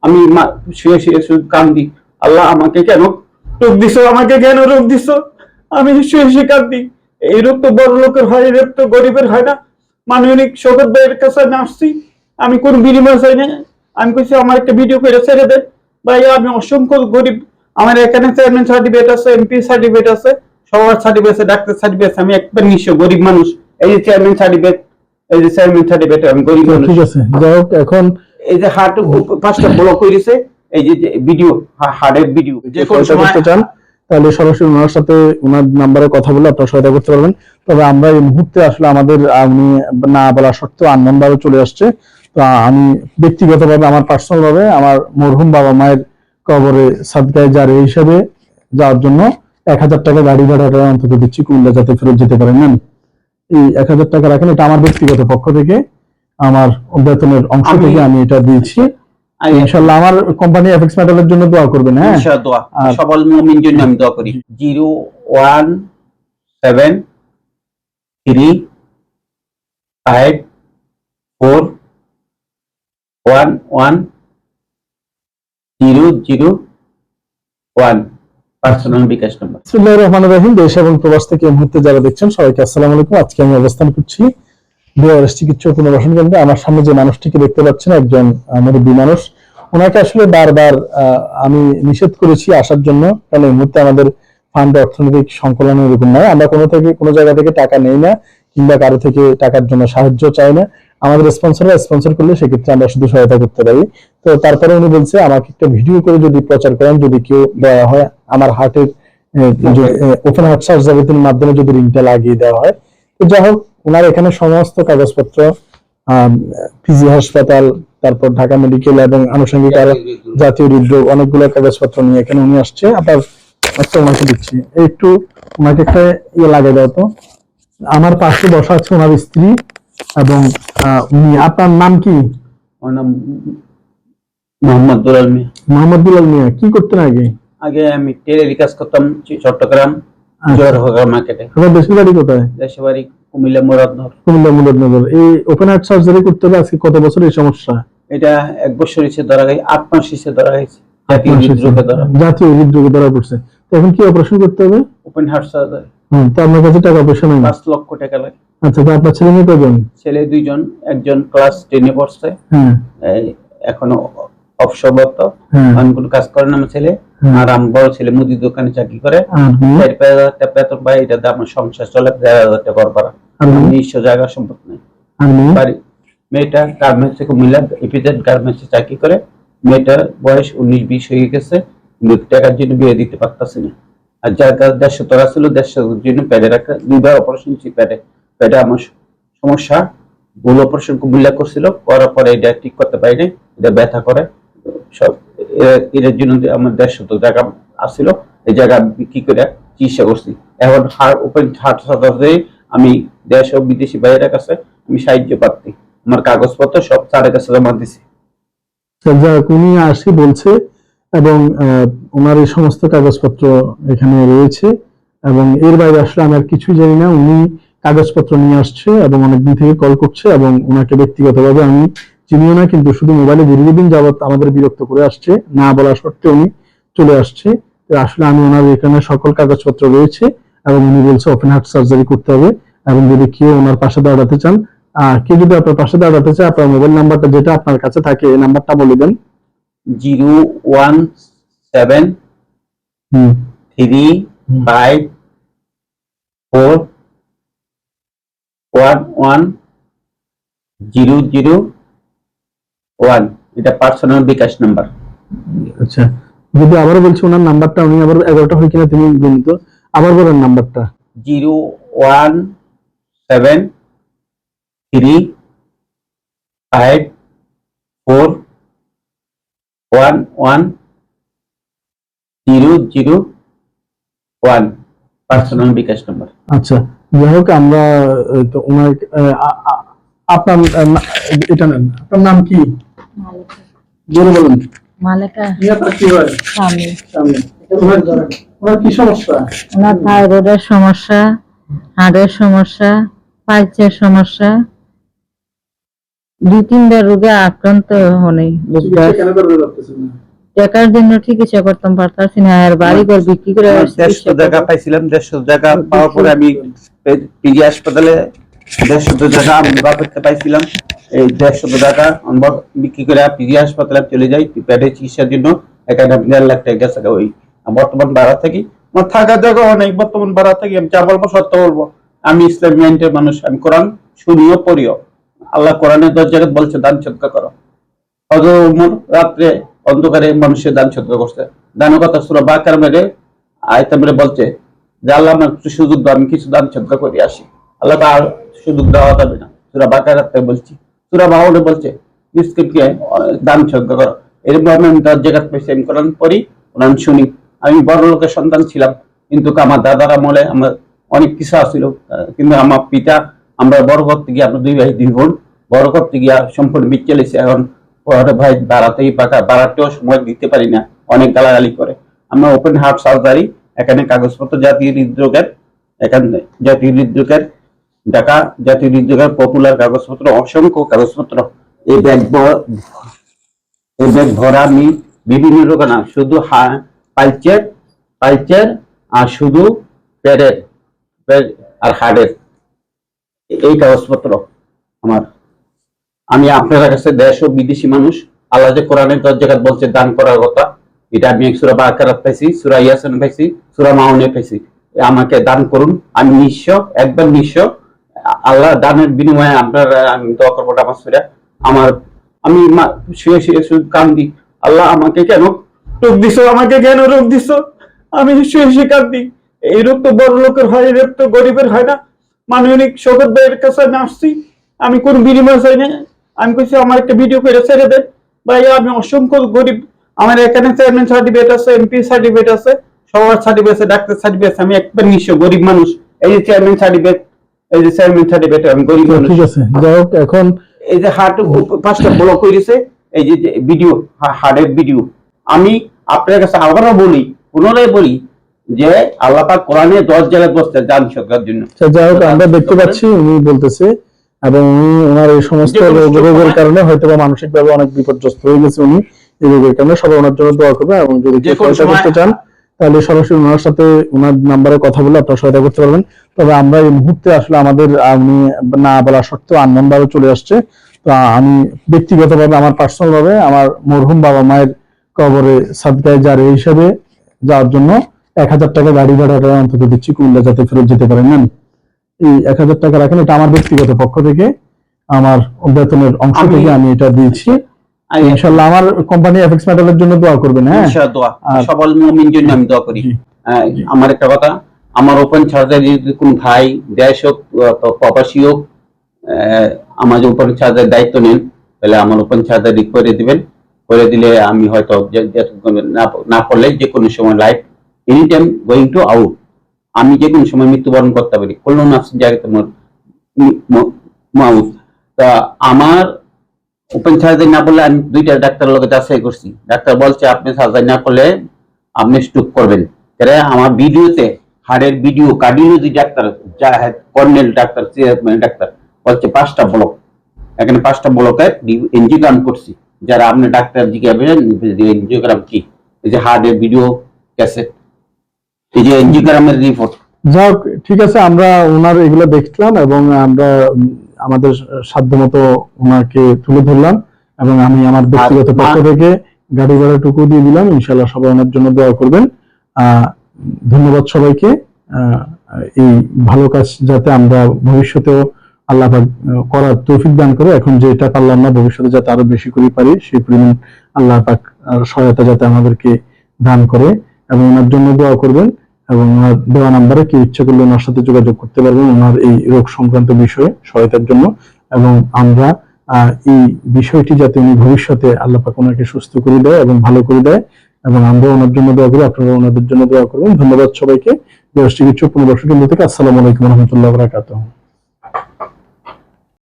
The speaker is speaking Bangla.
আমি শুয়ে শুয়ে শুধু কান্দি, আল্লাহ আমাকে কেন রোগ দিছো, আমাকে কেন রোগ দিছো। আমি শুয়ে শুয়ে কান্দি। এই রোগ তো বড় লোকের হয়, এই রোগ তো গরিবের হয় না। মাননীয় শওকত ভাইয়ের কাছে আমি আসছি, আমি কোন বিনিময় চাই না। আমি কইছি আমার একটা ভিডিও করে ছেড়ে দেন ভাই, আমি অসংখ্য গরিব। আমার এখানে চেয়ারম্যান সার্টিফিকেট আছে, এমপি সার্টিফিকেট আছে, সবার সার্টিফিকেট আছে, ডাক্তার সার্টিফিকেট আছে। আমি একবার নিঃস্ব গরিব মানুষ। এই যে চেয়ারম্যান সার্টিফিকেট, এই যে চেয়ারম্যান সার্টিফিকেট, আমি গরিব মানুষ। ঠিক আছে, যাই হোক, এখন এই যে হার্ট পাঁচটা ব্লক হয়েছে, এই যে ভিডিও, হার্টের ভিডিও যে কোনো সময় চান তাহলে সরাসরি ওনার সাথে ওনার নাম্বারে কথা বলে আপনারা সহায়তা করতে পারবেন। তবে আমরা এই মুহূর্তে আসলে আমাদের উনি না বলা সত্ত্বেও আনমন ভাবে চলে আসছে। তো আমি ব্যক্তিগতভাবে আমার পার্সোনাল ভাবে আমার মরহুম বাবা মায়ের কবরে সাদকায়ে জারিয়া হিসেবে যাওয়ার জন্য 1000 টাকা গাড়ি ভাড়াটা অন্তত দিচ্ছি, কুমিল্লা যাতে ফেরত যেতে পারেন। নেন, এই 1000 টাকা রাখেন, এটা আমার ব্যক্তিগত পক্ষ থেকে, আমার বেতনের অংশ থেকে আমি এটা দিয়েছি। ইনশাআল্লাহ আমার কোম্পানি এফএক্স মেটালের জন্য দোয়া করবেন। হ্যাঁ, ইনশাআল্লাহ দোয়া, সকল মুমিন জন্য আমি দোয়া করি। 01735411001 পার্সোনাল বিকাশ নাম্বার। বিসমিল্লাহির রহমানির রহিম। দেশ এবং প্রবাস থেকে এই মুহূর্তে যারা দেখছেন সবাইকে আসসালামু আলাইকুম। আজকে আমি অবস্থান করছি বিআরএস চিকিৎসা পুনর্বাসন কেন্দ্রে। আমার সামনে যে মানুষটিকে দেখতে পাচ্ছেন একজন মুরব্বী মানুষ। ওনাকে আসলে বারবার আমি নিষেধ করেছি আসার জন্য, কারণ এই মুহূর্তে আমাদের ফান্ড অর্থনৈতিক সংকলন এরকম নয়, আমরা কোনো জায়গা থেকে টাকা নেই না কিংবা কারো থেকে টাকার জন্য সাহায্য চাই না। আমাদের স্পন্সররা স্পন্সর করলে সেক্ষেত্রে আমরা শুধু সহায়তা করতে পারি। তো তারপরে উনি বলছে আমাকে একটা ভিডিও করে যদি প্রচার করেন, যদি কেউ দেওয়া হয় আমার হার্টের ওপেন হার্ট সার্জারির মাধ্যমে যদি রিংটা লাগিয়ে দেওয়া হয়। তো যাই হোক, ওনার এখানে সমস্ত কাগজপত্র, পিজি হাসপাতাল, তারপর ঢাকা মেডিকেল এবং আনুষঙ্গিক আরো জাতীয় হৃদরোগ অনেকগুলো কাগজপত্র নিয়ে এখানে উনি আসছে। আপনার একটা ওনাকে দিচ্ছি, একটু ওনাকে একটা ইয়ে লাগিয়ে দাও তো। আমার পাশে বসা আছে ওনার স্ত্রী এবং উনি। আপনার নাম কি? আমার নাম মোহাম্মদ দুলাল মিয়া। মোহাম্মদ দুলাল মিয়া, কি করতেন আগে? আগে আমি টেলারি কাজ করতাম চট্টগ্রাম জোহরহাট মার্কেটে। আপনার দেশের বাড়ি কোথায়? দেশের বাড়ি কুমিল্লা মুরাদনগর। কুমিল্লা মুরাদনগর। এই ওপেন হার্ট সার্জারি করতে হবে আজকে কত বছর এই সমস্যা? এটা 1 বছর হিসেবে ধরা গেছে, 8 মাস হিসেবে ধরা গেছে। জাতীয় হৃদরোগে ধরা পড়ছে। এখন কি অপারেশন করতে হবে? Open heart surgery. তো আপনার কাছে টাকা পয়সা নাই? 5 লক্ষ টাকা লাগে। আচ্ছা, তো আপনার ছেলে মেয়ে কয়জন? ছেলে 2 জন, একজন ক্লাস 10 এ পড়ছে, এখনো অবসররত, আমি কোনো কাজ করে না আমার ছেলে। আর আমার বড় ছেলে মুদির দোকানে চাকরি করে, 4,000 টাকা বেতন পায়। এটা দিয়ে আমার সংসার চলে, 1,000 টাকা ঘর ভাড়া। নিজস্ব জায়গা সম্পদ নেই। বাড়ি মেয়েটা গার্মেন্টসে, কুমিল্লা ইপিজেড গার্মেন্টসে চাকরি করে। মেয়েটার বয়স 19-20 হয়ে গেছে, কিন্তু টাকার জন্য বিয়ে দিতে পারতাছি না। আর যার কাছে 150 টাকা ছিল, 150 জন্য পেটে রাখা 2বার অপারেশন ছিল। পেটে আমার সমস্যা, ভুল অপারেশন কুমিল্লা করছিল, করার পরে এটা ঠিক করতে পারি নাই, এটা ব্যথা করে সব। এর জন্য আমার 150 টাকা আসছিল, এই জায়গা বিক্রি করে চিকিৎসা করছি। এখন ওপেন হার্ট সার্জারি আমি দেশ ও বিদেশি বাইরের কাছে আমি সাহায্য পাচ্ছি। আমার কাগজপত্র সব স্যারের কাছে জমা দিছি। উনি আসি বলছে এবং ওনার এই সমস্ত কাগজপত্র এখানে রয়েছে এবং এর বাইরে আসলে আমি আর কিছুই জানি না। উনি কাগজপত্র নিয়ে আসছে এবং অনেকদিন থেকে কল করছে এবং ওনাকে ব্যক্তিগতভাবে আমি চিনিও না, কিন্তু শুধু মোবাইলে দীর্ঘদিন যাবৎ আমাদের বিরক্ত করে আসছে, না বলা সত্ত্বেও উনি চলে আসছে। আসলে আমি ওনার এখানে সকল কাগজপত্র রয়েছে এবং উনি বলছে ওপেন হার্ট সার্জারি করতে হবে। এবং যদি কেউ ওনার পাশে দাঁড়াতে চান, কেউ যদি আপনার পাশে দাঁড়াতে চায়, আপনার মোবাইল নাম্বারটা যেটা আপনার কাছে থাকে এই নাম্বারটা বলে দেন। 01735411001। এটা পার্সোনাল বিকাশ নাম্বার। আচ্ছা, যদি আবারও বলছি ওনার নাম্বারটা, উনি আবার 11টা হয় কিনা তুমি বলুন তো, আবার বলেন নাম্বারটা। 01735411001 পার্সোনাল বিকাশ নাম্বার। আচ্ছা, যাই হোক, আমরা তো ওনার আপনার এটা নেন। আপনার নাম কি? জোরে বলুন। মালেকা। কি হয়? ওনার কি সমস্যা? ওনার থাইরয়েডের সমস্যা, হাড়ের সমস্যা, পাইলসের সমস্যা, 2-3বার রোগে আক্রান্ত হনে টাকার জন্য চিকিৎসা করতাম পারতাছি না, আর বাড়ি ঘর বিক্রি করে 150 টাকা পাইছিলাম। 150 টাকা পাওয়ার পরে আমি পিজি হাসপাতালে 150 টাকা আমি বাপেরতে পাইছিলাম। এই 150 টাকা আমরা বিক্রি করে পিজি হাসপাতালে চলে যাই পেটে চিকিৎসার জন্য। এখানে 1.5 লাখ টাকা গেছে। ওই বর্তমান ভাড়া থাকি, আমার থাকা জায়গা অনেক। বর্তমান ভাড়া থাকি, আমি যা বলবো সত্য বলবো। আমি ইসলাম মাইন্ডের মানুষ, আমি কোরআন শুনিও পড়িও। আল্লাহ কোরআনের 10 জায়গায় বলছে দান সদকা করো। হযরত ওমর রাত্রে অন্ধকারে মানুষের দান সদকা করছে। দানের কথা সূরা বাকার মেরে আয়াত মেরে বলছে যে আল্লাহ আমার একটু সুযোগ দাও, আমি কিছু দান সদকা করে আসি। আল্লাহ তার সুযোগ দেওয়া যাবে না। সূরা বাকারাতে বলছি, সূরা মাউনে বলছে মিসকিনকে দান সদকা করো। এরকম আমি 10 জায়গায় পেয়েছি। আমি কোরআন পড়ি, কোরআন শুনি। আমি বড় লোকের সন্তান ছিলাম, কিন্তু আমার দাদারা মলে আমার অনেক কিছু আসছিল। কিন্তু আমার পিতা, আমরা বড় করতে গিয়ে আমরা 2 ভাই 2 বোন বড় করতে গিয়া সম্পূর্ণ বিচ্ছেলেছে। এখন পরে ভাই বাড়াতেই বাড়াতেও সময় দিতে পারি না, অনেক গালাগালি করে। আমরা ওপেন হার্ট সার্জারি, এখানে কাগজপত্র জাতীয় হৃদরোগের, এখানে জাতীয় হৃদরোগের ঢাকা জাতীয় হৃদরোগের পপুলার কাগজপত্র, অসংখ্য কাগজপত্র। এই ব্যাগ ভরা আমি বিভিন্ন রোগ না, শুধু পাইলচের আর শুধু পেটের আর হার্টের এই কাগজপত্র আমার। আমি আপনার কাছে দেশ ও বিদেশি মানুষ, আল্লাহ যে কোরআনের 10 জায়গায় বলছে দান করার কথা, এটা আমি সূরা বাকারাত পাইছি, সূরা ইয়াসিন পাইছি, সূরা মাউনে পাইছি। আমাকে দান করুন, আমি নিঃস্ব, একবার নিঃস্ব। আল্লাহ দানের বিনিময়ে আপনারা, আমি দোয়া করবো নামাজ পড়ে। আমি শুয়ে শুয়ে কান্দি, আল্লাহ আমাকে কেন রোগ দিছো, আমাকে কেন রোগ দিছো? আমি শুয়ে শুয়ে কান্দি। এই রোগ তো বড় লোকের হয়, এই রোগ তো গরিবের হয় না। মানবিক শওকত ভাইয়ের কাছে আমি আসছি, আমি কোন বিনিময় চাই না। আমি কইছি আমার একটা ভিডিও করে ছেড়ে দেন ভাই, আমি অসংখ্য গরিব। আমার এখানে চেয়ারম্যান সার্টিফিকেট আছে, এমপি সার্টিফিকেট আছে, সবার সার্টিফিকেট আছে, ডাক্তার সার্টিফিকেট আছে। আমি একবার নিঃস্ব গরিব মানুষ। এই যে চেয়ারম্যান সার্টিফিকেট, এই যে চেয়ারম্যান সার্টিফিকেট, আমি গরিব মানুষ। ঠিক আছে, যাই হোক, এখন এই যে হার্ট 5টা ব্লক হয়েছে, এই যে ভিডিও, হার্টের ভিডিও। আমি আপনার কাছে আবারও বলি, পুনরায় বলি যে আল্লাহ পাক কোরআনে 10 জায়গায় বলছে দান সদকার জন্য। যাই হোক, আমরা দেখতে পাচ্ছি উনি বলতেছে, এবং উনি ওনার এই সমস্ত রোগের কারণে হয়তো বা মানসিক ভাবে অনেক বিপর্যস্ত হয়ে গেছে। উনি এই রোগের কারণে সবাই ওনার জন্য দোয়া করবে, এবং যদি কেউ সহায়তা করতে চান তাহলে সরাসরি ওনার সাথে ওনার নাম্বারে কথা বলে আপনারা সহায়তা করতে পারবেন। তবে আমরা এই মুহূর্তে আসলে আমাদের উনি না বলা সত্ত্বেও আননোন ভাবে চলে আসছে। তো আমি ব্যক্তিগতভাবে, আমার পার্সোনাল ভাবে, আমার মরহুম বাবা মায়ের কবরে সাদকায়ে জারিয়া হিসেবে যাওয়ার জন্য 1000 টাকা গাড়ি ভাড়াটা অন্তত দিচ্ছি, কুমিল্লা যাতে ফেরত যেতে পারেন। নেন, এই 1000 টাকা রাখেন, এটা আমার ব্যক্তিগত পক্ষ থেকে, আমার বেতনের অংশ থেকে আমি এটা দিয়েছি। ইনশাআল্লাহ আমার কোম্পানি এফএক্স মেটালের জন্য দোয়া করবেন। হ্যাঁ, ইনশাআল্লাহ সকল মুমিন জন্য আমি দোয়া করি। আমার একটা কথা, আমার ওপেন সার্জারি কোন ভাই দেশ হোক প্রবাসী হোক, আমার ওপেন সার্জারির দায়িত্ব নেন, তাহলে আমার ওপেন সার্জারি করে দিবেন। করে দিলে আমি হয়তো না করলে যে কোনো সময় life any time going to out, আমি যে কোনো সময় মৃত্যুবরণ করতে পারি। কুল্লু নাফসিন যায়কাতুল মাউত। তা আমার ওপেন সার্জারি না করলে, আমি 2টা ডাক্তারের লোক যাচাই করছি, ডাক্তার বলছে আপনি সার্জারি না করলে আপনি স্ট্রোক করবেন। আমার ভিডিওতে হার্টের video, cardiology doctor, colonel doctor, doctor বলছে 5টা ব্লক, এখানে 5টা ব্লকের এনজিওগ্রাম করছি। যারা আপনি ডাক্তার জিজ্ঞাসা এনজিওগ্রাম কি, এই যে হার্টের ভিডিও ক্যাসেট, এই যে এনজিওগ্রামের রিপোর্ট। যাক, ঠিক আছে, আমরা ওনার এগুলো দেখলাম এবং আমরা আমাদের সাধ্যমতো ওনাকে তুলে ধরলাম, এবং আমি আমার ব্যক্তিগত পক্ষ থেকে গাড়ি ভাড়াটুকু দিয়ে দিলাম। ইনশাআল্লাহ সবাই ওনার জন্য দোয়া করবেন। ধন্যবাদ সবাইকে। এই ভালো কাজ যাতে আমরা ভবিষ্যতেও আল্লাহ পাক করার তৌফিক দান করে, এখন যেটা পারলাম না ভবিষ্যতে যাতে আরো বেশি করে পারি, সেই পরিমাণ আল্লাহ পাক সহায়তা যাতে আমাদেরকে দান করে, এবং ওনার জন্য দোয়া করবেন। এবং ওনার দেওয়া নাম্বারে কেউ ইচ্ছা করলে ওনার সাথে যোগাযোগ করতে পারবেন ওনার এই রোগ সংক্রান্ত বিষয়ে সহায়তার জন্য। এবং আমরা এই বিষয়টি যাতে উনি ভবিষ্যতে আল্লাহ পাক ওনাকে সুস্থ করে দেয় এবং ভালো করে দেয়, এবং আমরা ওনার জন্য দোয়া করি, আপনারা ওনাদের জন্য দোয়া করবেন। ধন্যবাদ সবাইকে। চিকিৎসক পুনর্দর্শক কেন্দ্র থেকে। আসসালামু আলাইকুম ওয়া রাহমাতুল্লাহি ওয়া বারাকাতুহু।